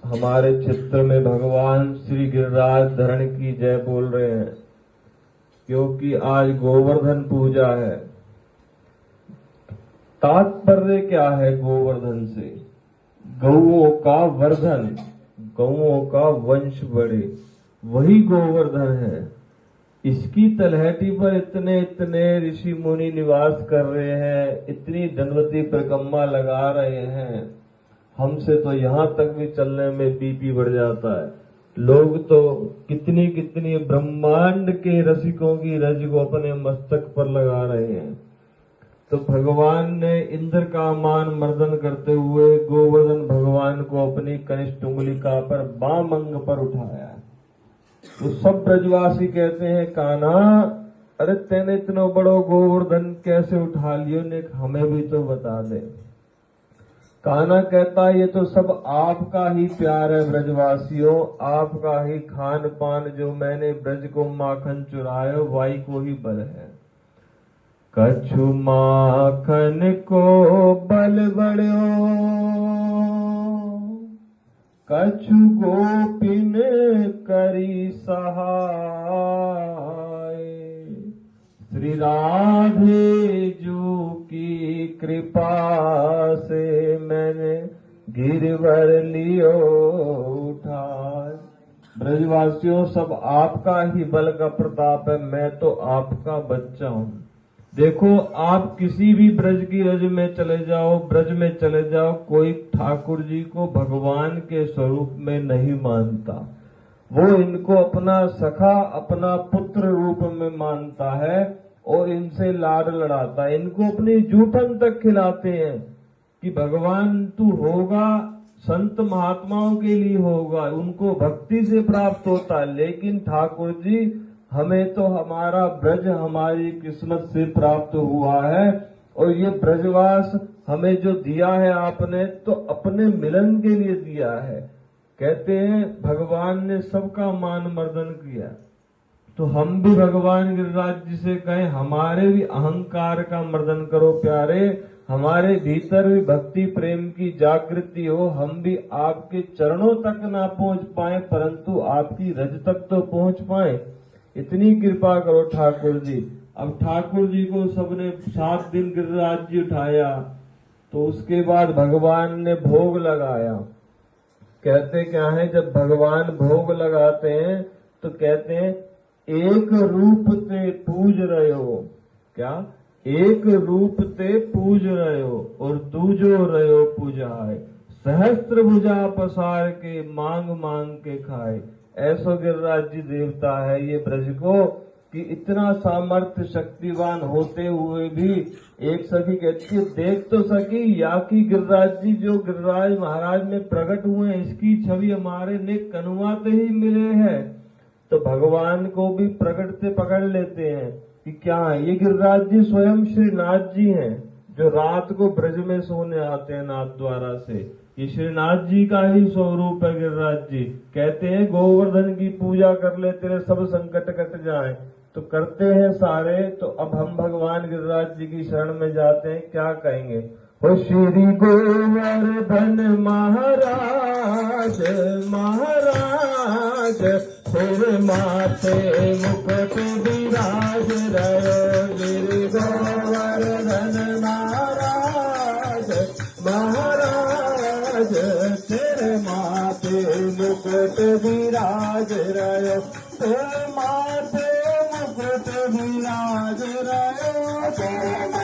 हमारे क्षेत्र में भगवान श्री गिरिराज धरण की जय बोल रहे हैं, क्योंकि आज गोवर्धन पूजा है। तात्पर्य क्या है गोवर्धन से? गौओं का वर्धन, गौओं का वंश बढ़े, वही गोवर्धन है। इसकी तलहटी पर इतने इतने ऋषि मुनि निवास कर रहे हैं, इतनी दंडवती परिक्रमा लगा रहे हैं। हमसे तो यहां तक भी चलने में बीपी बढ़ जाता है। लोग तो कितनी कितनी ब्रह्मांड के रसिकों की रज को अपने मस्तक पर लगा रहे हैं। तो भगवान ने इंद्र का मान मर्दन करते हुए गोवर्धन भगवान को अपनी कनिष्ठ उंगलिका पर बाम अंग पर उठाया। तो सब ब्रजवासी कहते हैं, कान्हा अरे तेने इतना बड़ो गोवर्धन कैसे उठा लियो ने, हमें भी तो बता दे। कान्हा कहता ये तो सब आपका ही प्यार है ब्रजवासियों, आपका ही खान पान, जो मैंने ब्रज को माखन चुरायो वाई को ही बल है। कछु माखन को बल बड़ो, कछु गोपिन करी सहाय। श्री राधे जू की कृपा से मैंने गिरवर लियो उठाए। ब्रजवासियों सब आपका ही बल का प्रताप है, मैं तो आपका बच्चा हूं। देखो आप किसी भी ब्रज की रज में चले जाओ, ब्रज में चले जाओ, कोई ठाकुर जी को भगवान के स्वरूप में नहीं मानता। वो इनको अपना सखा, अपना पुत्र रूप में मानता है और इनसे लाड लड़ाता है। इनको अपनी जूठन तक खिलाते हैं कि भगवान तू होगा, संत महात्माओं के लिए होगा, उनको भक्ति से प्राप्त होता है। लेकिन ठाकुर जी हमें तो हमारा ब्रज हमारी किस्मत से प्राप्त हुआ है, और ये ब्रजवास हमें जो दिया है आपने तो अपने मिलन के लिए दिया है। कहते हैं भगवान ने सबका मान मर्दन किया, तो हम भी भगवान गिरिराज जी से कहें हमारे भी अहंकार का मर्दन करो प्यारे, हमारे भीतर भी भक्ति प्रेम की जागृति हो। हम भी आपके चरणों तक ना पहुंच पाए परंतु आपकी रज तक तो पहुंच पाए। इतनी कृपा करो ठाकुर जी। अब ठाकुर जी को सबने 7 दिन गिरिराज जी उठाया, तो उसके बाद भगवान ने भोग लगाया। कहते क्या है, जब भगवान भोग लगाते हैं तो कहते हैं एक रूप ते पूज रहे हो। क्या? एक रूप ते पूज रहे हो और दूजो रहे हो पूजाए। सहस्त्र भुजा पसार के मांग मांग के खाए। ऐसो गिरिराज जी देवता है ये ब्रज को कि इतना सामर्थ्य शक्तिवान होते हुए भी एक सखी कहती है देख तो सकी या कि गिरिराज जी जो गिरिराज महाराज में प्रकट हुए हैं इसकी छवि हमारे ने कनुआते ही मिले हैं। तो भगवान को भी प्रकट से पकड़ लेते हैं कि क्या है ये गिरिराज जी स्वयं श्री नाथ जी हैं, जो रात को ब्रज में सोने आते हैं नाथ द्वारा से। ये श्रीनाथ जी का ही स्वरूप है गिरिराज जी। कहते हैं गोवर्धन की पूजा कर ले तेरे सब संकट कट जाए, तो करते हैं सारे। तो अब हम भगवान गिरिराज जी की शरण में जाते हैं, क्या कहेंगे? ओ श्री गोवर्धन महाराज महाराज, सिर माथे मुकुट विराज रहे। श्री गोवर्धन महाराज महाराज, तेरे माथे मुकुट विराज रहे। तेरे माथे मुकुट विराज रहे।